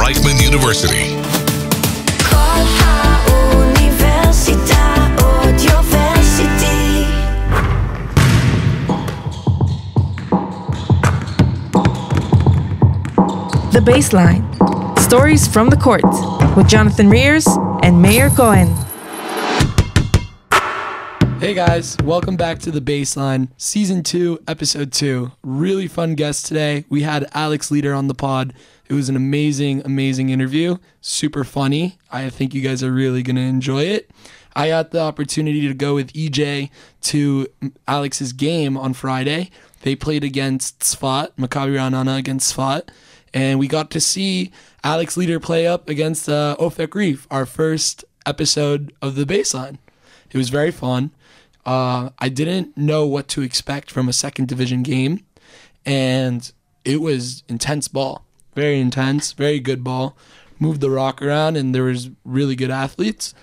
Reichman University. The Baseline. Stories from the court with Jonathan Rears and Mayor Cohen. Hey guys, welcome back to The Baseline, Season 2, Episode 2. Really fun guest today. We had Alex Leader on the pod. It was an amazing interview. Super funny. I think you guys are really going to enjoy it. I got the opportunity to go with EJ to Alex's game on Friday. They played against Sfat, Maccabi Ra'anana against Sfat. And we got to see Alex Leader play up against Ofek Reef, our first episode of The Baseline. It was very fun. I didn't know what to expect from a second division game, and it was intense ball. Very intense, very good ball. Moved the rock around, and there was really good athletes.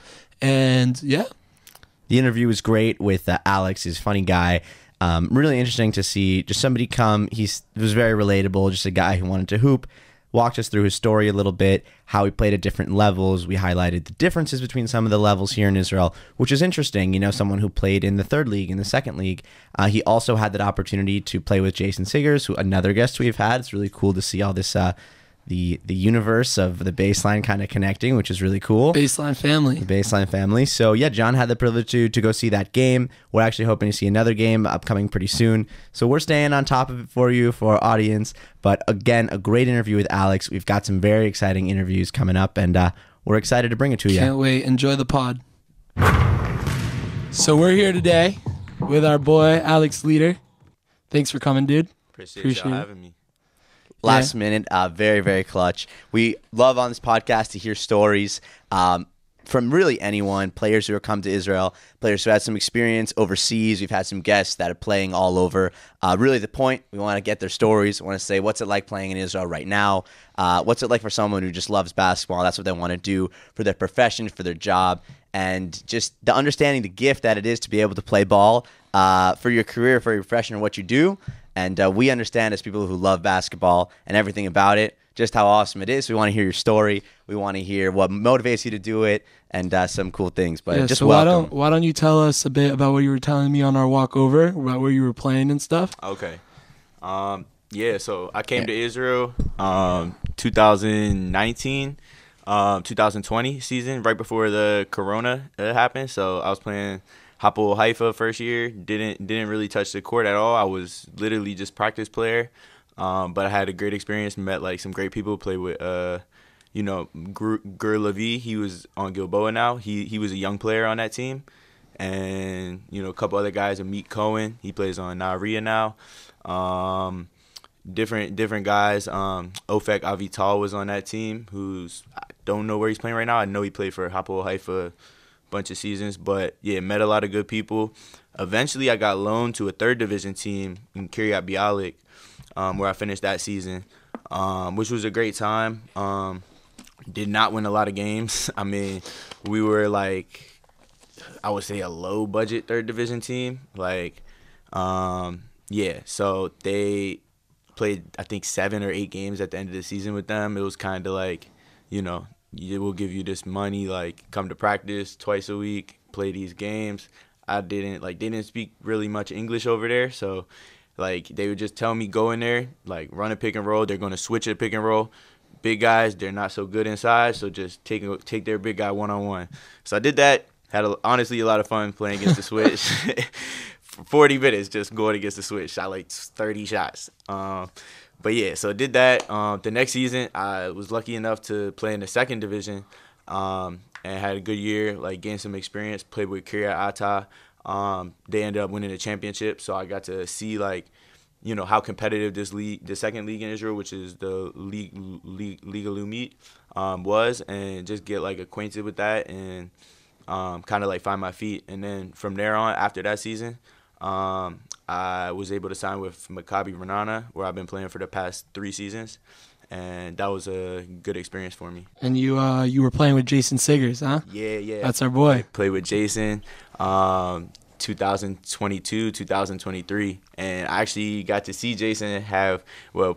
And, yeah. The interview was great with Alex. He's a funny guy. Really interesting to see just somebody come. He was very relatable, just a guy who wanted to hoop. Walked us through his story a little bit, how he played at different levels. We highlighted the differences between some of the levels here in Israel, which is interesting. You know, someone who played in the third league, in the second league. He also had that opportunity to play with Jason Siggers, who another guest we've had. It's really cool to see all this, the universe of the Baseline kind of connecting, which is really cool. Baseline family. The Baseline family. So, yeah, John had the privilege to go see that game. We're actually hoping to see another game upcoming pretty soon. So we're staying on top of it for you, for our audience. But, again, a great interview with Alex. We've got some very exciting interviews coming up, and we're excited to bring it to you. Can't wait. Enjoy the pod. So we're here today with our boy, Alex Leader. Thanks for coming, dude. Appreciate y'all having me. Last minute, very, very clutch. We love on this podcast to hear stories from really anyone, players who have come to Israel, players who had some experience overseas. We've had some guests that are playing all over. Really the point, we want to get their stories. We want to say, what's it like playing in Israel right now? What's it like for someone who just loves basketball? That's what they want to do for their profession, for their job, and just the understanding, the gift that it is to be able to play ball for your career, for your profession, or what you do. And we understand as people who love basketball and everything about it, just how awesome it is. We want to hear your story. We want to hear what motivates you to do it and some cool things. But yeah, just so welcome. Why don't you tell us a bit about what you were telling me on our walk over, about where you were playing and stuff? Okay. So I came to Israel 2019, 2020 season, right before the Corona happened. So I was playing Hapoel Haifa first year, didn't really touch the court at all. I was literally just practice player, but I had a great experience. Met like some great people. Played with Gur Levi. He was on Gilboa now. He was a young player on that team, and a couple other guys. Amit Cohen. He plays on Nahariya now. Different guys. Ofek Avital was on that team. I don't know where he's playing right now. I know he played for Hapoel Haifa bunch of seasons, but yeah, met a lot of good people. Eventually I got loaned to a third division team in Kiryat Bialik, where I finished that season, which was a great time. Did not win a lot of games. I mean, we were like, I would say a low budget third division team. So they played I think 7 or 8 games at the end of the season with them. It was kind of like, we'll give you this money, like come to practice twice a week, play these games. They didn't speak really much English over there, so like they would just tell me go in there, like run a pick and roll. They're gonna switch a pick and roll. Big guys, they're not so good inside, so just take their big guy 1-on-1. So I did that. Had honestly a lot of fun playing against the switch. For 40 minutes just going against the switch. Shot like 30 shots. But yeah, so I did that. The next season, I was lucky enough to play in the second division, and had a good year, like gained some experience. Played with Kiryat Ata. They ended up winning the championship, so I got to see how competitive this league, the second league in Israel, which is the Liga Lumit, was, and just get like acquainted with that and kind of like find my feet. And then from there on, after that season, I was able to sign with Maccabi Ra'anana, where I've been playing for the past 3 seasons, and that was a good experience for me. And you were playing with Jason Siggers, huh? Yeah. That's our boy. I played with Jason 2022, 2023. And I actually got to see Jason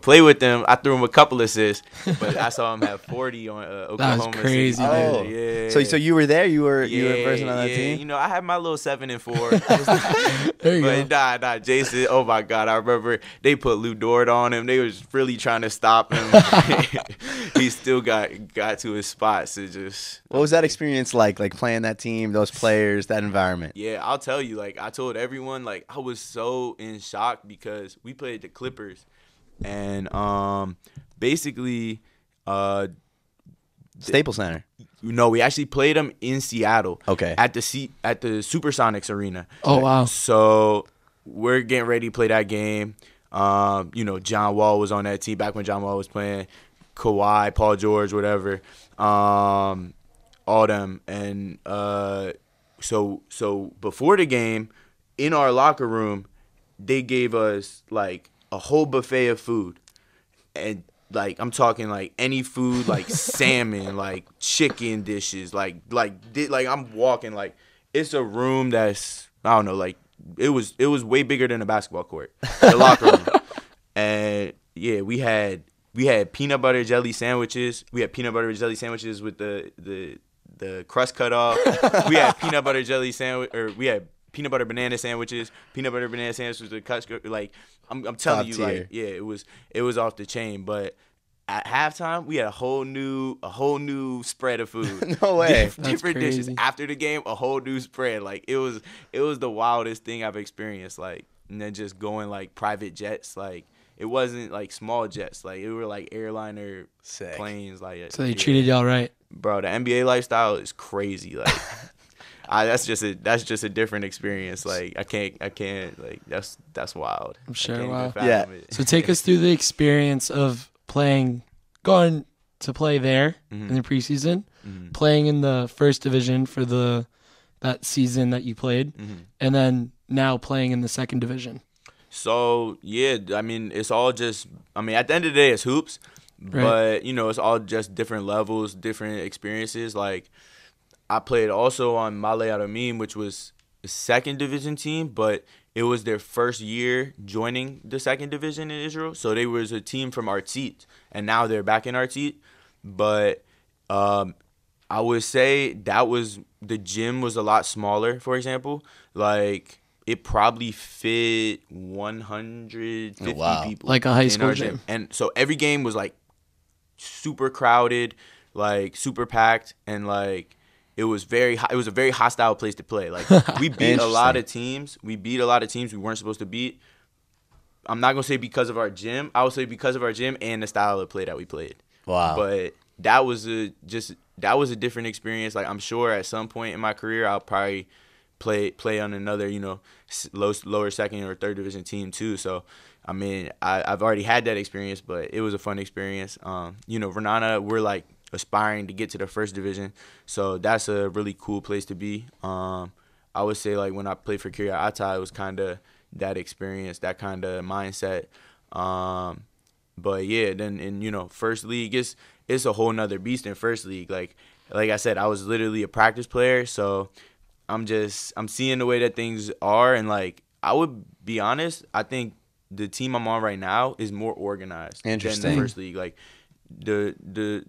play with them. I threw him a couple assists, but I saw him have 40 on Oklahoma. That was crazy, City. dude. Oh, Yeah. So you were there? You were a person on that team? You know, I had my little 7 and 4. There you go. But nah, Jason. Oh my God, I remember they put Lou Dort on him. They was really trying to stop him. He still got to his spots. It just. What was that experience like playing that team, those players, that environment? Yeah, I'll tell you. Like I told everyone, like I was so in shock because we played the Clippers, and basically, Staples Center. no, we actually played them in Seattle. Okay. At the Supersonics Arena. Oh, wow. So we're getting ready to play that game. You know, John Wall was on that team back when John Wall was playing. Kawhi, Paul George, whatever. All them. And so before the game, in our locker room, they gave us like a whole buffet of food. And like I'm talking like any food, like salmon, like chicken dishes, like I'm walking like it's a room that's I don't know, like it was way bigger than a basketball court, the locker room. And yeah, we had peanut butter jelly sandwiches. We had peanut butter jelly sandwiches with the crust cut off. We had peanut butter jelly sandwich, or we had peanut butter banana sandwiches. Peanut butter banana sandwiches with the cut. Like I'm telling Top you, tier. like yeah, it was off the chain. But at halftime, we had a whole new spread of food. No way. Different dishes. crazy. After the game, a whole new spread. Like it was the wildest thing I've experienced. Like and then just going like private jets. Like it wasn't like small jets. Like it were like airliner Sick. planes. Like So they treated y'all right. bro, the NBA lifestyle is crazy. Like that's just a different experience. Like I can't like that's wild. I'm sure, I can't wow. even fathom Yeah. it. So take us through the experience of going to play there in the preseason, playing in the first division for that season that you played, and then now playing in the second division. So yeah, I mean it's all just at the end of the day it's hoops. Right. But you know, it's all just different levels, different experiences. Like I played also on Male Adamim, which was a second division team, but it was their first year joining the second division in Israel. So they was a team from Artzit, and now they're back in Artzit. But I would say the gym was a lot smaller, for example. Like it probably fit 150 wow. people. Like a high in school our gym. And so every game was like super crowded, like super packed, and like it was a very hostile place to play. Like we beat a lot of teams. We weren't supposed to beat. I'm not gonna say because of our gym. I would say because of our gym and the style of play that we played. Wow. But that was a different experience. Like I'm sure at some point in my career I'll probably play on another, you know, lower second or third division team too. So I mean, I've already had that experience, but it was a fun experience. You know, Renana, we're like aspiring to get to the first division, so that's a really cool place to be. I would say like when I played for Kiryat Atta, it was kind of that experience, that kind of mindset. But yeah, then in you know first league, it's a whole nother beast in first league. Like I said, I was literally a practice player, so I'm seeing the way that things are, and like I would be honest, I think the team I'm on right now is more organized than Interesting. the first league. Like the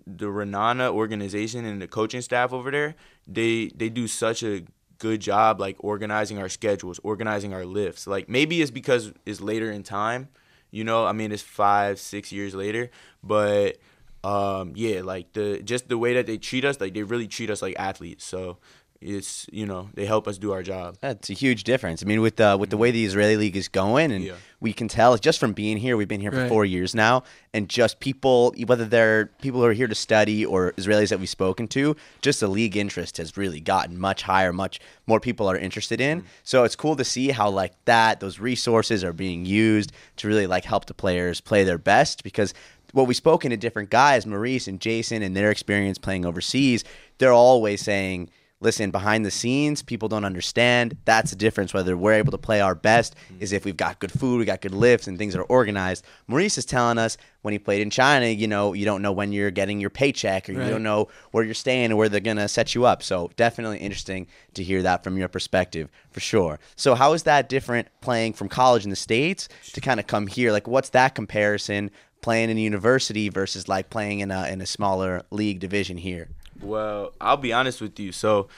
Renana organization and the coaching staff over there, they do such a good job like organizing our schedules, organizing our lifts. Like maybe it's because it's later in time, you know. I mean, it's 5-6 years later, but yeah, like the way that they treat us, like they really treat us like athletes. So it's, you know, they help us do our job. That's a huge difference. I mean, with the way the Israeli league is going, and we can tell just from being here. We've been here for Right. 4 years now, and just people, whether they're people who are here to study or Israelis that we've spoken to, just the league interest has really gotten much higher. Much more people are interested in. So it's cool to see how like those resources are being used to really like help the players play their best. Because what we've spoken to different guys, Maurice and Jason, and their experience playing overseas, they're always saying, listen, behind the scenes, people don't understand. That's the difference. Whether we're able to play our best is if we've got good food, we got good lifts, and things are organized. Maurice is telling us when he played in China, you don't know when you're getting your paycheck, or you don't know where you're staying or where they're going to set you up. So definitely interesting to hear that from your perspective, for sure. So how is that different playing from college in the States to kind of come here? Like, what's that comparison playing in a university versus like playing in a smaller league division here? Well, I'll be honest with you. So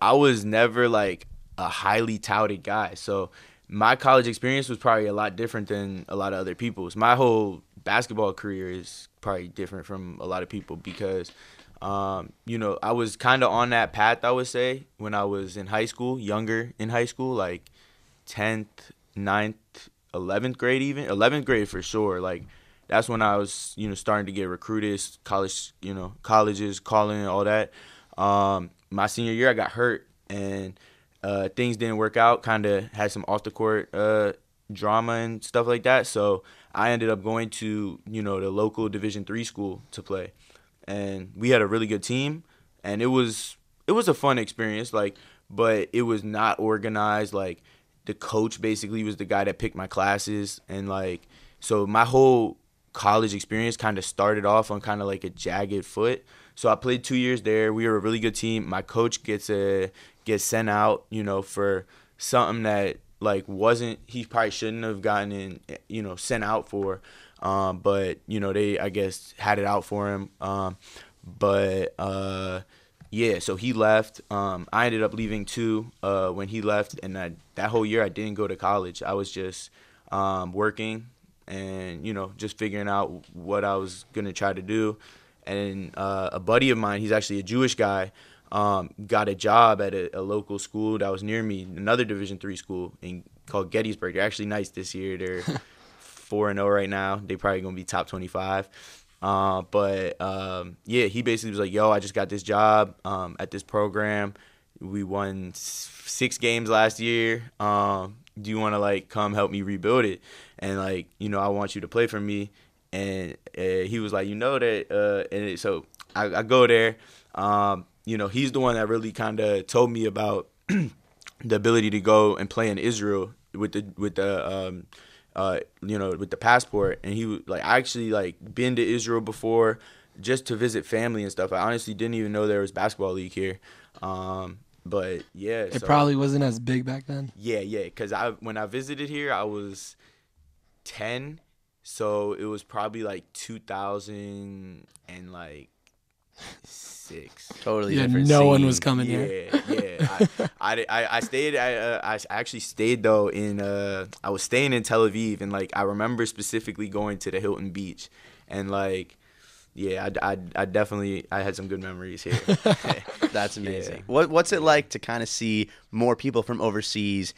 I was never like a highly touted guy. So my college experience was probably a lot different than a lot of other people's. My whole basketball career is probably different from a lot of people because, I was kind of on that path, I would say, when I was in high school, younger in high school, like 10th, 9th, 11th grade even. 11th grade for sure. Like, that's when I was, starting to get recruited, colleges calling, all that. My senior year, I got hurt, and things didn't work out. Kind of had some off the court drama and stuff like that. So I ended up going to, the local Division III school to play, and we had a really good team, and it was a fun experience. Like, but it was not organized. Like, the coach basically was the guy that picked my classes, and like, so my whole college experience kind of started off on kind of like a jagged foot. So I played 2 years there. We were a really good team. My coach gets sent out, for something that like he probably shouldn't have gotten sent out for. But they, I guess, had it out for him. So he left. I ended up leaving too when he left, and that whole year I didn't go to college. I was just working and just figuring out what I was gonna try to do. And a buddy of mine, he's actually a Jewish guy, got a job at a local school that was near me, another Division III school called Gettysburg. They're actually nice this year. They're 4-0 right now. They probably gonna be top 25. He basically was like, "Yo, I just got this job at this program. We won 6 games last year. Do you want to like come help me rebuild it? And like, I want you to play for me." And he was like, so I go there. He's the one that really kind of told me about the ability to go and play in Israel with the passport. And he was like, I actually like been to Israel before just to visit family and stuff. I honestly didn't even know there was basketball league here. But yeah, it probably wasn't as big back then. Yeah, because when I visited here, I was 10, so it was probably like 2006. Totally Yeah, different. no one scene. was coming here. Yeah. I stayed. I actually stayed though I was staying in Tel Aviv, and like I remember specifically going to the Hilton Beach, and like. Yeah, I definitely had some good memories here. That's amazing. Yeah. What's it like to kind of see more people from overseas,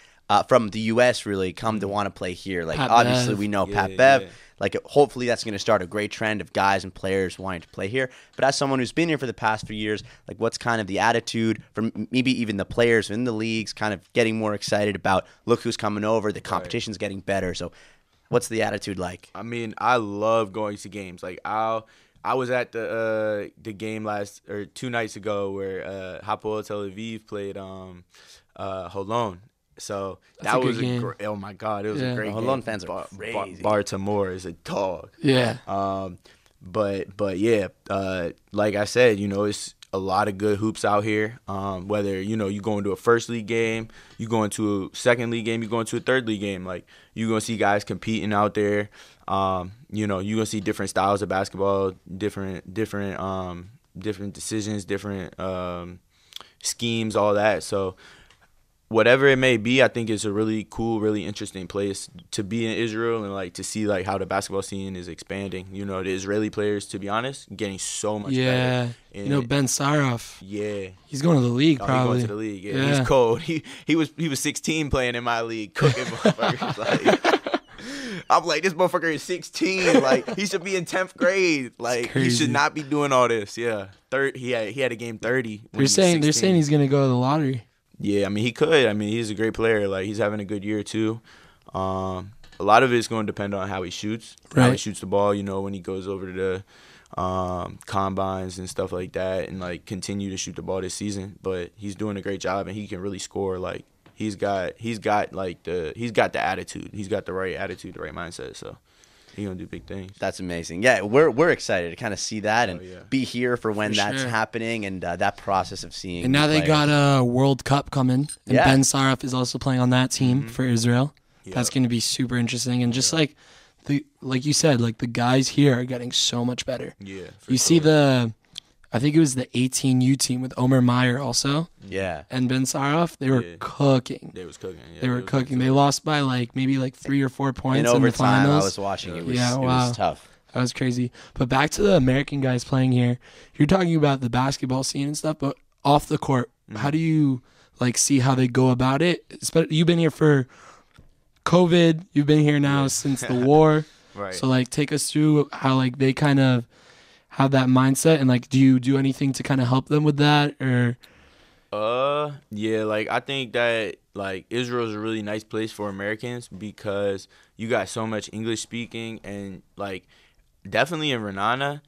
from the U.S. really come to want to play here? Like, Pat obviously Bev. we know Yeah, Pat Bev. yeah. Like, hopefully that's going to start a great trend of guys and players wanting to play here. But as someone who's been here for the past few years, like, what's kind of the attitude from maybe even the players in the leagues kind of getting more excited about, look who's coming over, the competition's getting better. So what's the attitude like? I mean, I love going to games. Like, I was at the game 2 nights ago where Hapoel Tel Aviv played Holon. So That's a that was good game. oh my God, it was a great game. Holon fans are crazy. Bar Tamor is a dog. Yeah. But yeah, like I said, it's a lot of good hoops out here. Whether you go into a first league game, you go into a second league game, you go into a third league game, like you're gonna see guys competing out there. You're gonna see different styles of basketball, different decisions, different schemes, all that. So whatever it may be, I think it's a really cool, really interesting place to be in Israel, and like to see like how the basketball scene is expanding. The Israeli players, to be honest, getting so much better. Ben Saroff. Yeah. He's going to the league He's probably. going to the league. Yeah. He's cold. He was 16 playing in my league, cooking motherfuckers. Like, I'm like, this motherfucker is 16. Like, he should be in 10th grade. Like, he should not be doing all this. Yeah. He had a game 30. They're saying he's going to go to the lottery. Yeah, I mean, he could. I mean, he's a great player. Like, he's having a good year, too. A lot of it's going to depend on how he shoots, how he shoots the ball, when he goes over to combines and stuff like that, and like continue to shoot the ball this season. But he's doing a great job, and he can really score. Like he's got the attitude. He's got the right attitude, the right mindset. So he's gonna do big things. That's amazing. Yeah, we're excited to kind of see that and be here for when that's sure. happening and that process of seeing. And now they got a World Cup coming, and Yeah. Ben Saraf is also playing on that team for Israel. Yep. That's going to be super interesting, and just like you said, like the guys here are getting so much better. Yeah, You see I think it was the 18U team with Omer Meyer also, Yeah. and Ben Saraf. They were Yeah. cooking. They was cooking. Yeah, They were cooking. They lost by maybe 3 or 4 points In in the overtime, finals. I was watching. It was, Yeah, it wow. was tough. That was crazy. But back to the American guys playing here. You're talking about the basketball scene and stuff, but off the court, how do you see how they go about it? You've been here for COVID. You've been here now since the war. Right. So take us through how they kind of have that mindset, and do you do anything to kind of help them with that, or? Yeah, I think that Israel is a really nice place for Americans because you got so much English speaking, and definitely in Renana,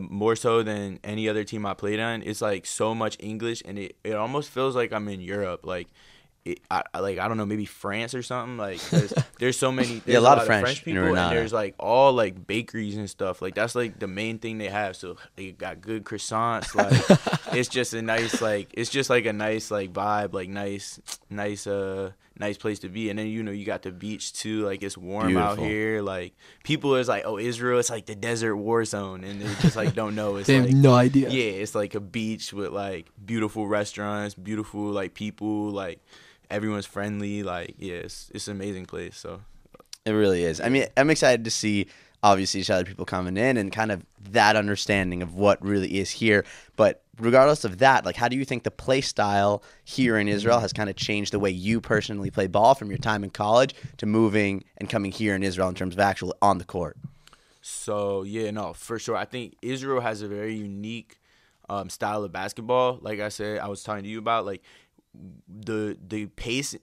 more so than any other team I played on, it's so much English, and it almost feels like I'm in Europe. I don't know, maybe France or something. There's so many. There's a lot of French people, in and Renana. there's all bakeries and stuff. That's the main thing they have. So they got good croissants. It's just a nice it's just a nice vibe. Nice place to be. And then you got the beach too. It's warm out Beautiful. here. People is oh, Israel, it's the desert war zone, and they just don't know. It's They have no idea. yeah, it's a beach with beautiful restaurants, beautiful people, everyone's friendly. Yeah, it's an amazing place. So It really is. I mean, I'm excited to see, obviously, each other people coming in and kind of that understanding of what really is here. But regardless of that, how do you think the play style here in Israel has kind of changed the way you personally play ball from your time in college to moving and coming here in Israel in terms of actual on the court? So yeah, no, for sure. I think Israel has a very unique style of basketball. Like I said, I was talking to you about the pace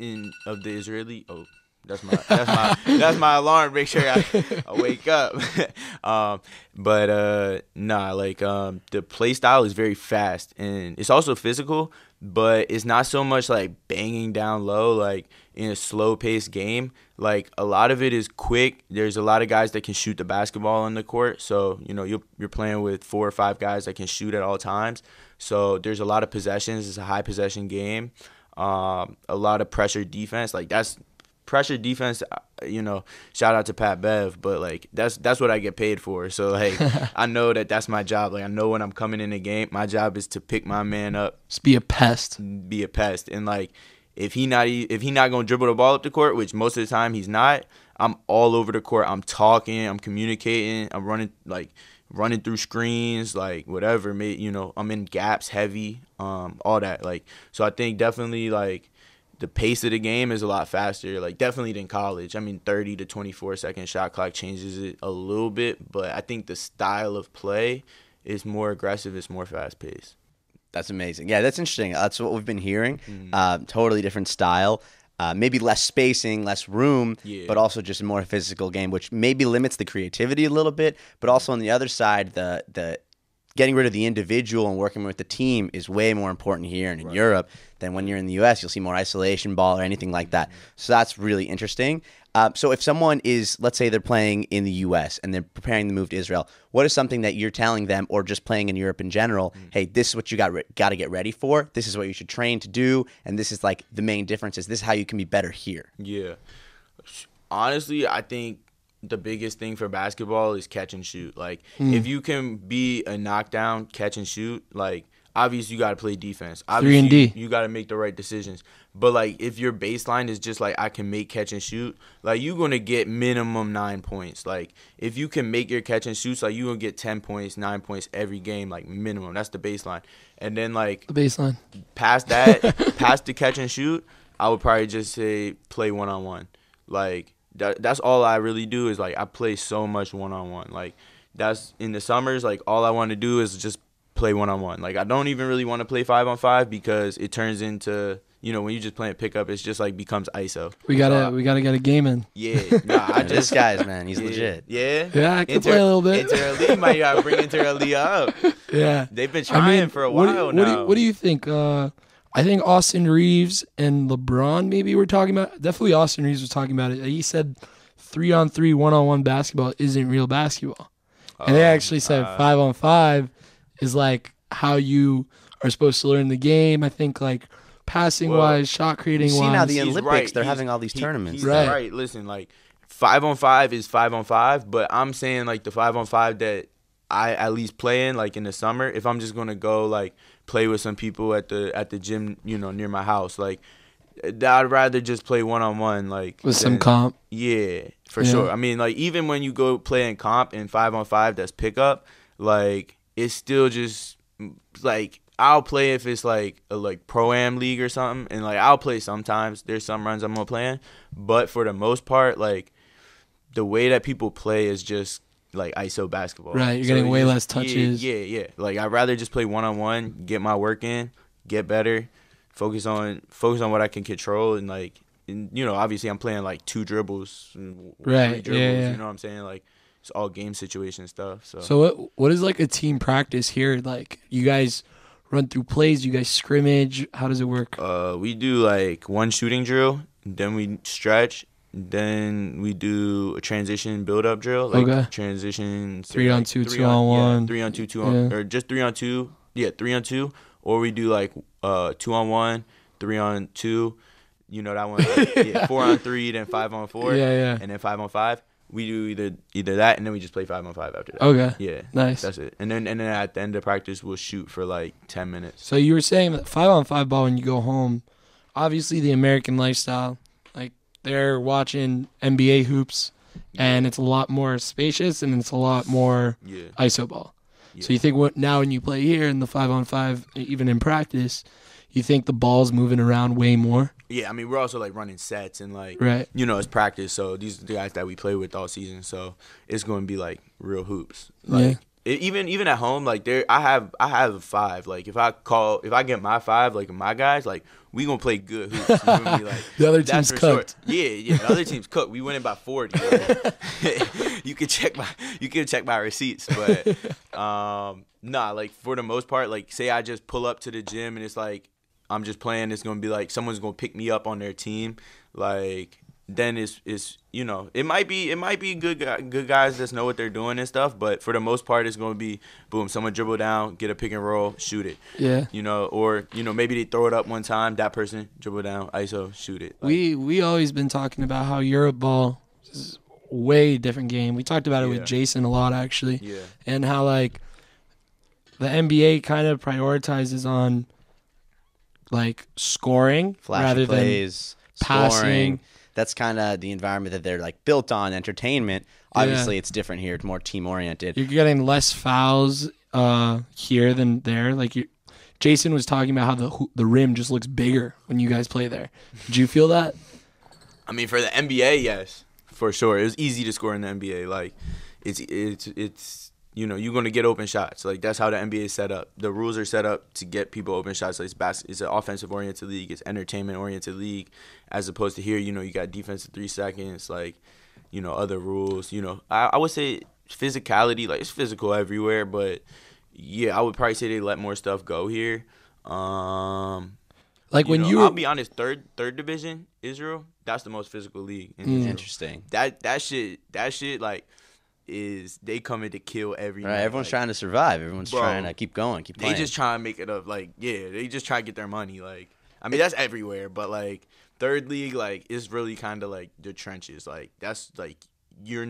of the Israeli. Oh, that's my alarm. Make sure I wake up. The play style is very fast, and it's also physical, but it's not so much banging down low in a slow paced game. A lot of it is quick. There's a lot of guys that can shoot the basketball on the court, so you're playing with 4 or 5 guys that can shoot at all times. So there's a lot of possessions. It's a high possession game. A lot of pressure defense. That's pressure defense. Shout out to Pat Bev, but that's what I get paid for. So I know that's my job. I know when I'm coming in the game, my job is to pick my man up, Just be a pest. and if he not gonna dribble the ball up the court, which most of the time he's not, I'm all over the court. I'm talking, I'm communicating, I'm running through screens, whatever. I'm in gaps heavy, all that. So I think definitely the pace of the game is a lot faster, definitely than college. I mean, 30 to 24 second shot clock changes it a little bit, but I think the style of play is more aggressive. It's more fast paced. That's amazing. Yeah, that's interesting. That's what we've been hearing. Totally different style. Maybe less spacing, less room, but also just a more physical game, which maybe limits the creativity a little bit. But also on the other side, the getting rid of the individual and working with the team is way more important here and in Europe than when you're in the U.S. You'll see more isolation ball or anything like that. So that's really interesting. So if someone is, let's say they're playing in the U.S. and they're preparing to move to Israel, what is something that you're telling them, or just playing in Europe in general, hey, this is what you got to get ready for, this is what you should train to do, and this is the main difference is this is how you can be better here? Yeah. Honestly, I think the biggest thing for basketball is catch and shoot. If you can be a knockdown, catch and shoot, obviously you got to play defense. Obviously 3-and-D. you got to make the right decisions. But if your baseline is just I can make catch and shoot, you're going to get minimum 9 points. If you can make your catch and shoots, you're going to get 10 points, 9 points every game, minimum. That's the baseline. And then The baseline. past that, past the catch and shoot, I would probably just say play one-on-one. That's all I really do is I play so much one-on-one. That's in the summers, all I want to do is just play one-on-one. I don't even really want to play 5-on-5 because it turns into when you just playing pickup, it's just like becomes ISO. We gotta get a game in. Yeah, nah, I This just guy's, man, he's legit. Yeah, Yeah, I can play a little bit. Inter Elite might gotta bring Inter Elite up. Yeah, They've been trying for a while now. What do you think? I think Austin Reeves and LeBron maybe were talking about. Definitely Austin Reeves was talking about it. He said 3-on-3, 1-on-1 basketball isn't real basketball, and they actually said 5-on-5 is like how you are supposed to learn the game. I think like passing wise, shot creating You wise. see now the He's Olympics, right. they're He's- having all these tournaments. He's Right. right. Listen, like 5-on-5 is 5-on-5, but I'm saying like the 5-on-5 that I at least play in, like in the summer, if I'm just gonna go like play with some people at the gym, near my house, like I'd rather just play 1-on-1, like with some than- comp. Yeah, for Yeah. sure. I mean, like even when you go play in comp in 5-on-5, that's pickup. Like it's still just like I'll play if it's like a pro-am league or something, and like I'll play sometimes. There's some runs I'm gonna play in, but for the most part, like the way that people play is just like ISO basketball. Right, you're getting way less touches. Yeah. Like I'd rather just play 1-on-1, get my work in, get better, focus on what I can control, and like, obviously I'm playing like 2 dribbles, and Right, 3 dribbles. yeah. You know what I'm saying? Like it's all game situation stuff. So what is like a team practice here? Like you guys run through plays, you guys scrimmage. How does it work? We do like 1 shooting drill, then we stretch, then we do a transition build-up drill, like Okay. transition 3-on-2, 2-on-1. 3-on-2, 2-on, Yeah. or just 3-on-2. Yeah, 3-on-2, or we do like 2-on-1, 3-on-2. You know that one, like, 4-on-3, then 5-on-4, Yeah. and then 5-on-5. We do either that, and then we just play 5-on-5 after that. Okay. Yeah, Nice. That's it. And then at the end of practice, we'll shoot for like 10 minutes. So you were saying that 5-on-5 ball when you go home, obviously the American lifestyle, like they're watching NBA hoops, and it's a lot more spacious and it's a lot more Yeah. ISO ball. Yeah. So you think now when you play here in the 5-on-5, even in practice, you think the ball's moving around way more? Yeah, I mean, we're also like running sets and like, Right. it's practice. So these are the guys that we play with all season. So it's going to be like real hoops. Yeah. Like even at home, like I have 5. Like if I get my 5, like my guys, like we gonna play good hoops. You feel me? Like The other that's team's for sure. cooked. Yeah. The other team's cooked. We winning by 40. Like, you can check my receipts, but nah. Like for the most part, like say I just pull up to the gym and it's like I'm just playing. It's gonna be like someone's gonna pick me up on their team. Like then it's it might be good guys that know what they're doing and stuff. But for the most part, it's gonna be boom. Someone dribble down, get a pick and roll, shoot it. Yeah. Or maybe they throw it up one time. That person dribble down, ISO, shoot it. Like, We always been talking about how Europe ball is a way different game. We talked about it Yeah. with Jason a lot actually. Yeah. And how like the NBA kind of prioritizes on like scoring Flashy rather plays, passing. scoring. That's kind of the environment that they're like built on. Entertainment. Obviously, it's different here. It's more team oriented. than you're getting less fouls here than there. Like Jason was talking about how the rim just looks bigger when you guys play there. Did you feel that? I mean, for the NBA, yes, for sure. It was easy to score in the NBA. Like, it's you're gonna get open shots. Like that's how the NBA is set up. The rules are set up to get people open shots. Like it's an offensive oriented league. It's entertainment oriented league, as opposed to here. You got defensive 3 seconds. Like, other rules. I would say physicality. Like it's physical everywhere, but yeah, I would probably say they let more stuff go here. Like when you I'll were, be honest, third division Israel, that's the most physical league in Israel. Interesting. That shit like is they coming to kill every Right, night. everyone's Like, trying to survive. Everyone's Bro, trying to keep going, keep They playing. just trying to make it up. Like they just try to get their money. Like I mean that's everywhere, but like third league like is really kind of like the trenches. Like that's like you're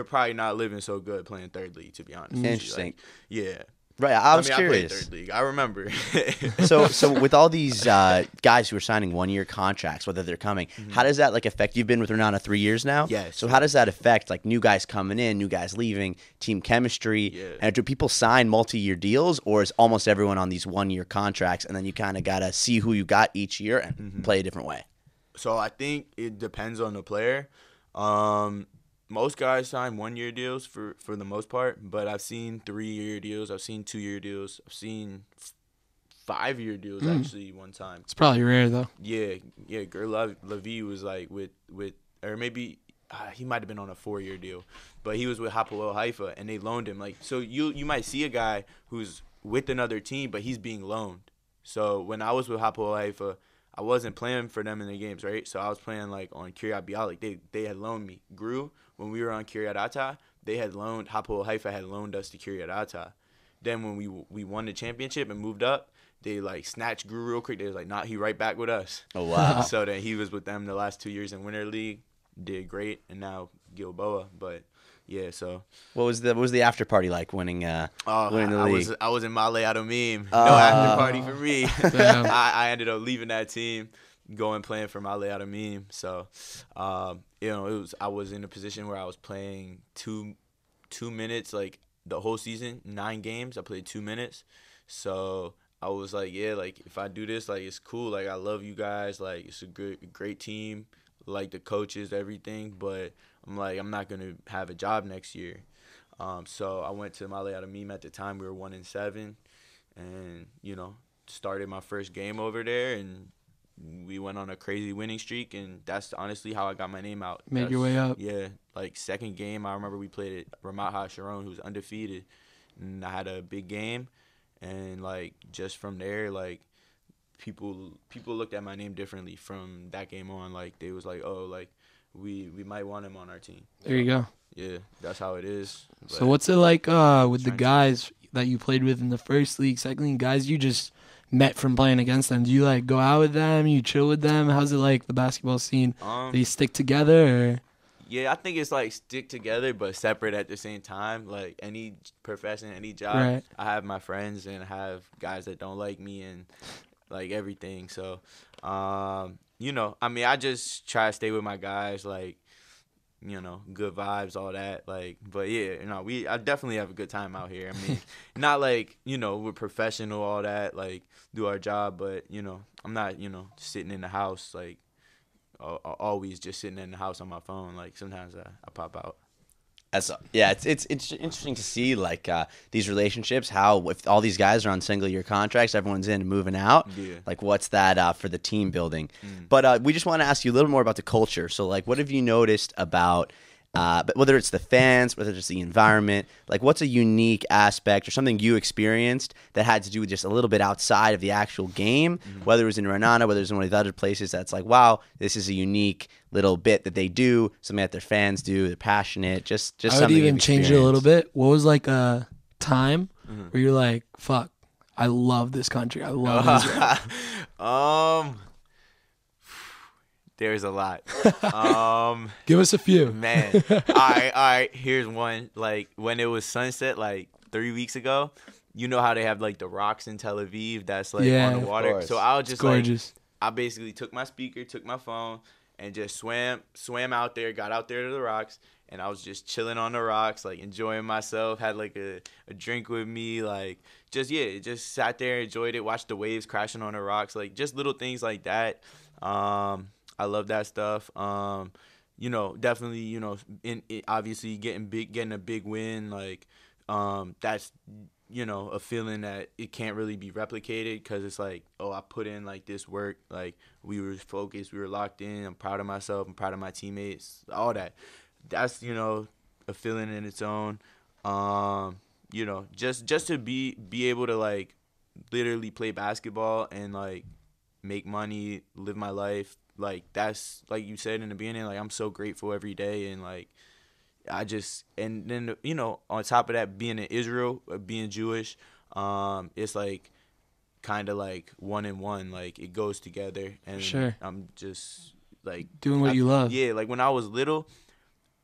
probably not living so good playing third league, to be honest. with you. Interesting. Like, yeah. Right, I was I played curious. third league. I remember. So with all these guys who are signing 1-year contracts, whether they're coming, how does that like affect? You've been with Renata 3 years now. Yes. So how does that affect like new guys coming in, new guys leaving, team chemistry? Yeah. And do people sign multi-year deals, or is almost everyone on these 1-year contracts, and then you kind of gotta see who you got each year and play a different way? So I think it depends on the player. Most guys sign 1-year deals for the most part, but I've seen 3-year deals. I've seen 2-year deals. I've seen 5-year deals actually one time. It's probably rare though. Yeah, Gur Levy was like with or maybe he might have been on a 4-year deal, but he was with Hapoel Haifa and they loaned him. Like, so you might see a guy who's with another team, but he's being loaned. So when I was with Hapoel Haifa, I wasn't playing for them in the games, right? So I was playing like on Kiryat Bialik. They had loaned me. Gru, when we were on Kiryat Ata, Hapoel Haifa had loaned us to Kiryat Ata. Then when we won the championship and moved up, they like snatched Gru real quick. They was like, nah, he right back with us. Oh wow. So then he was with them the last 2 years in Winter League, did great, and now Gilboa. But yeah, so What was the after party like winning the league? I was in Male Adumim. No after party for me. I ended up leaving that team, going playing for Male Adumim. So I was in a position where I was playing two minutes like the whole season, 9 games. I played 2 minutes. So I was like, yeah, like if I do this, like it's cool. Like I love you guys. Like it's a great team. Like the coaches, everything. But I'm like, I'm not gonna have a job next year. So I went to Male Adumim at the time. We were 1-7, and started my first game over there, and we went on a crazy winning streak, and that's honestly how I got my name out. Made your way up. Yeah, like second game, I remember we played at Ramat HaSharon, who's undefeated, and I had a big game, and like just from there, like people looked at my name differently from that game on. Like they was like, oh, like we might want him on our team. There you go. Yeah, that's how it is. So what's it like with the guys that you played with in the first league, second league, guys you just met from playing against them? Do you like go out with them? You chill with them? How's it like, the basketball scene? Do you stick together or? Yeah, I think it's like stick together but separate at the same time. Like any profession, any job, Right. I have my friends and I have guys that don't like me and like everything. So, I mean, I just try to stay with my guys, like, good vibes, all that. Like, but yeah, I definitely have a good time out here. I mean, not like, we're professional, all that, like do our job, but, I'm not, sitting in the house, like, always just sitting in the house on my phone. Like sometimes I pop out. It's interesting to see like these relationships. How if all these guys are on single-year contracts, everyone's in and moving out. Yeah. Like what's that for the team building? But we just want to ask you a little more about the culture. So like, what have you noticed about? But whether it's the fans, whether it's the environment, like what's a unique aspect or something you experienced that had to do with just a little bit outside of the actual game, whether it was in Renana, whether it was in one of the other places that's like, wow, this is a unique little bit that they do, something that their fans do, they're passionate, just I would something even you've change it a little experienced. bit. What was like a time where you're like, fuck, I love this country. I love Israel. There's a lot. Give us a few. Man. All right. Here's one. Like, when it was sunset, like, 3 weeks ago, you know how they have, like, the rocks in Tel Aviv that's, like, Yeah, on the of water? course. So I was It's just, like, gorgeous. I basically took my speaker, took my phone, and just swam out there, got out there to the rocks, and I was just chilling on the rocks, like, enjoying myself, had, like, a drink with me, like, just sat there, enjoyed it, watched the waves crashing on the rocks, like, just little things like that. I love that stuff. Definitely, obviously getting a big win, like, that's, a feeling that it can't really be replicated because it's like, oh, I put in like this work, like we were focused, we were locked in. I'm proud of myself. I'm proud of my teammates, all that. That's, a feeling in its own. Just to be able to like literally play basketball and like make money, live my life. Like that's like you said in the beginning, like I'm so grateful every day, and like and then on top of that, being in Israel, being Jewish, it's like kind of like 1 and 1, like it goes together, and Sure. I'm just like Doing what you love. Yeah, like when I was little,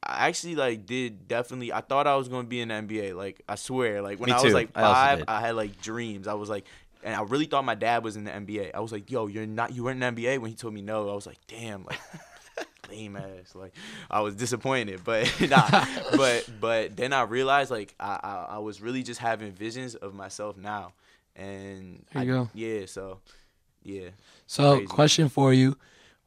I actually like I thought I was gonna be in the NBA. Like I swear, like when Me I too. was like I also 5, did. I had like dreams. I was like. And I really thought my dad was in the NBA. I was like, yo, you weren't in the NBA? When he told me no, I was like, damn, like, lame ass. Like, I was disappointed. But, nah. But then I realized, like, I was really just having visions of myself now. And There you go. Yeah, so, yeah. So, Crazy. question for you.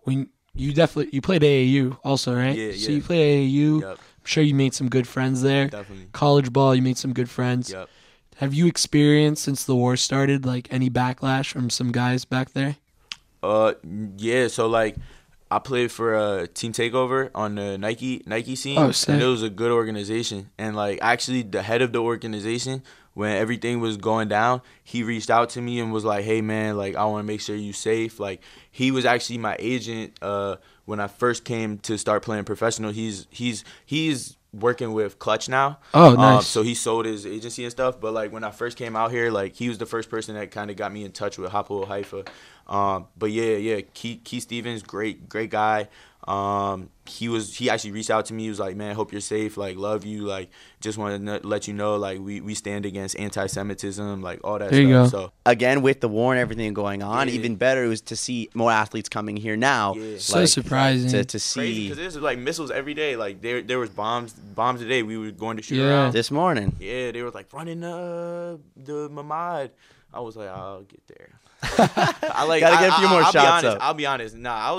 When you played AAU also, right? Yeah, So yeah. you played AAU. Yep, I'm sure you made some good friends there. definitely. College ball, you made some good friends. Yep. Have you experienced since the war started like any backlash from some guys back there? Yeah. So like, I played for Team Takeover on the Nike scene, Oh, sick. and it was a good organization. And like, actually, the head of the organization, when everything was going down, he reached out to me and was like, "Hey man, like I want to make sure you safe." Like, he was actually my agent when I first came to start playing professional. He's working with Clutch now. Oh, nice. So he sold his agency and stuff. But like when I first came out here, like he was the first person that kind of got me in touch with Hapoel Haifa. But yeah, Keith Stevens, great guy. He actually reached out to me. He was like, "Man, hope you're safe. Like, love you. Like, just want to let you know, like, we stand against anti-Semitism, like all that There stuff." you go. So Again, with the war and everything going on, Yeah. even better was to see more athletes coming here now. Yeah. So surprising. To crazy see because there's like missiles every day. Like there was bombs today. We were going to shoot Yeah. around. this morning. Yeah, they were like running the Mamad. I was like, I'll get there. I like Gotta get a few more I'll shots be honest, up. I'll be honest. Nah, I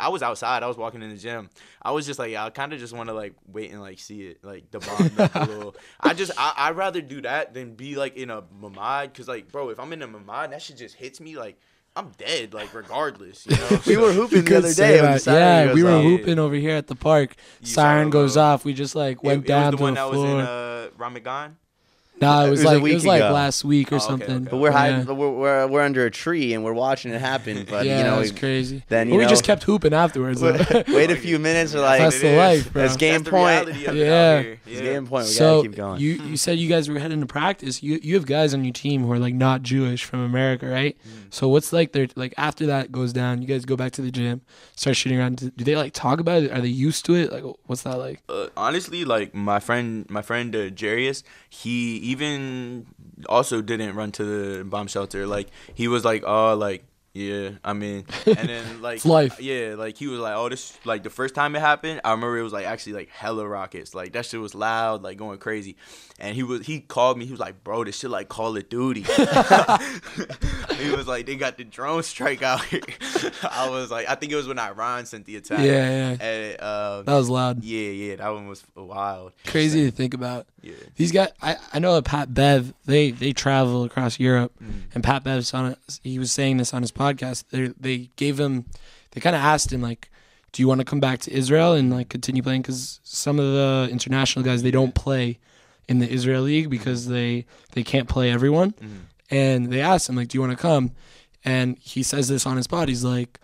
was outside. I was walking in the gym. I was just like, I kind of just want to like wait and like see it, like the bomb. Like, the little, I'd rather do that than be like in a Mamad, cause like, bro, if I'm in a Mamad, that shit just hits me like I'm dead, like regardless. You know. We were hooping the Could other say day. When that. the siren Yeah, goes we were off. hooping over here at the park. You Siren saw, goes bro. off. We just like went It down was the to one the that floor. was in Ramadan. Nah, it was a like week like ago. last week or Oh, okay, something. okay. But we're Yeah. hiding. We're under a tree and we're watching it happen. But Yeah, you know, it was crazy. then, But you we know- just kept hooping afterwards. though. wait a few minutes. We're like, That's the life, bro. That's game That's the point. reality of it Yeah. out here. It's game point. We So gotta keep going. you said you guys were heading to practice. You have guys on your team who are like not Jewish from America, right? So what's like their like after that goes down, you guys go back to the gym, start shooting around. Do they like talk about it? Are they used to it? Like what's that like? Honestly, like my friend Jarius, he even also didn't run to the bomb shelter. Like he was like, oh, like yeah, I mean, and then like It's life. Yeah, like he was like, oh, this like the first time it happened, I remember it was like actually like hella rockets. Like that shit was loud, like going crazy. And he called me. He was like, bro, this shit like Call of Duty. He was like, they got the drone strike out here. I was like, I think it was when Iran sent the attack. Yeah. And, That was loud. yeah, that one was wild. Crazy to think about. Yeah. These guys, I know that Pat Bev, they travel across Europe, Mm. and Pat Bev's he was saying this on his podcast. They kind of asked him like, do you want to come back to Israel and like continue playing? Because some of the international guys, they don't play in the Israel League because they can't play everyone. And they asked him like, do you want to come? And he says this on his pod. He's like,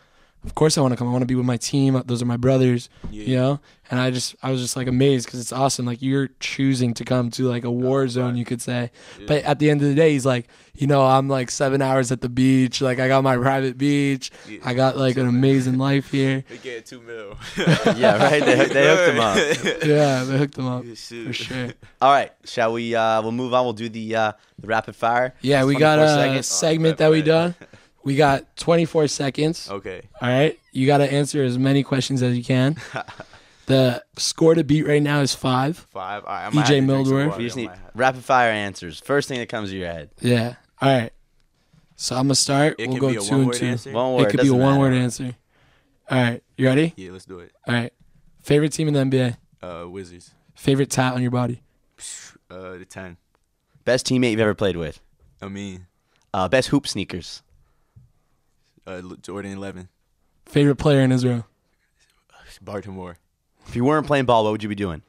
of course I want to come. I want to be with my team. Those are my brothers, you know? And I was just like amazed because it's awesome. Like you're choosing to come to like a war zone, you could say. Yeah. But at the end of the day, he's like, you know, I'm like 7 hours at the beach. Like I got my private beach. Yeah. I got like an amazing life here. They get $2 million. Yeah, right. They hooked him up. Yeah, they hooked him up Shoot. for sure. All right, shall we? We'll move on. We'll do the rapid fire. Yeah, we got 24 a seconds. segment that we done. We got 24 seconds. Okay. All right. You got to answer as many questions as you can. The score to beat right now is 5. 5. All right, I EJ might have to drink some Mildorf. water. We just I need might have- rapid fire answers. First thing that comes to your head. Yeah. All right. So I'm going to start. It We'll can go be a 2 and one-word 2. answer? One It word. could be a doesn't matter. one-word answer. All right. You ready? Yeah, let's do it. All right. Favorite team in the NBA? Wizards. Favorite tat on your body? The 10. Best teammate you've ever played with. I mean, Best hoop sneakers. Jordan 11. Favorite player in Israel? Baltimore. If you weren't playing ball, what would you be doing?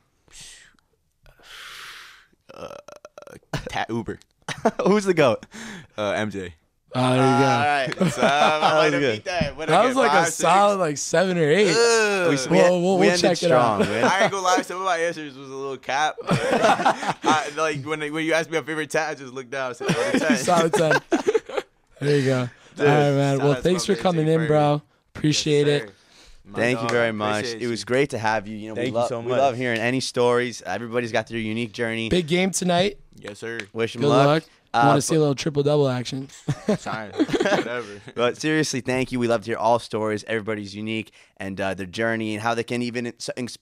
Uber. Who's the goat? MJ. Oh, there you go. right. So, I might was have good. beat that. What, That was like a 5, 6? solid like 7 or 8. We'll we ended check it out. strong, man. I ain't gonna lie, some of my answers was a little cap. Like when you asked me my favorite tat, I just looked down and said, oh, the 10. Solid 10. There you go. All right, man. Well, Solid thanks for 12, coming Jay in, bro. Appreciate Yes, it. sir. My Thank you dog, very I much. appreciate It was you. great to have you. You know, Thank we you so we much. love hearing any stories. Everybody's got their unique journey. Big game tonight. Yes, sir. Wish them Good luck. luck. I want but- to see a little triple-double action. Sign. Whatever. But seriously, thank you. We love to hear all stories. Everybody's unique and their journey and how they can even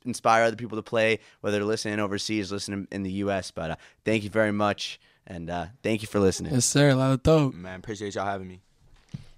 inspire other people to play, whether they're listening overseas, listening in the U.S. But thank you very much, and thank you for listening. Yes, sir. A lot of dope. Man, appreciate y'all having me.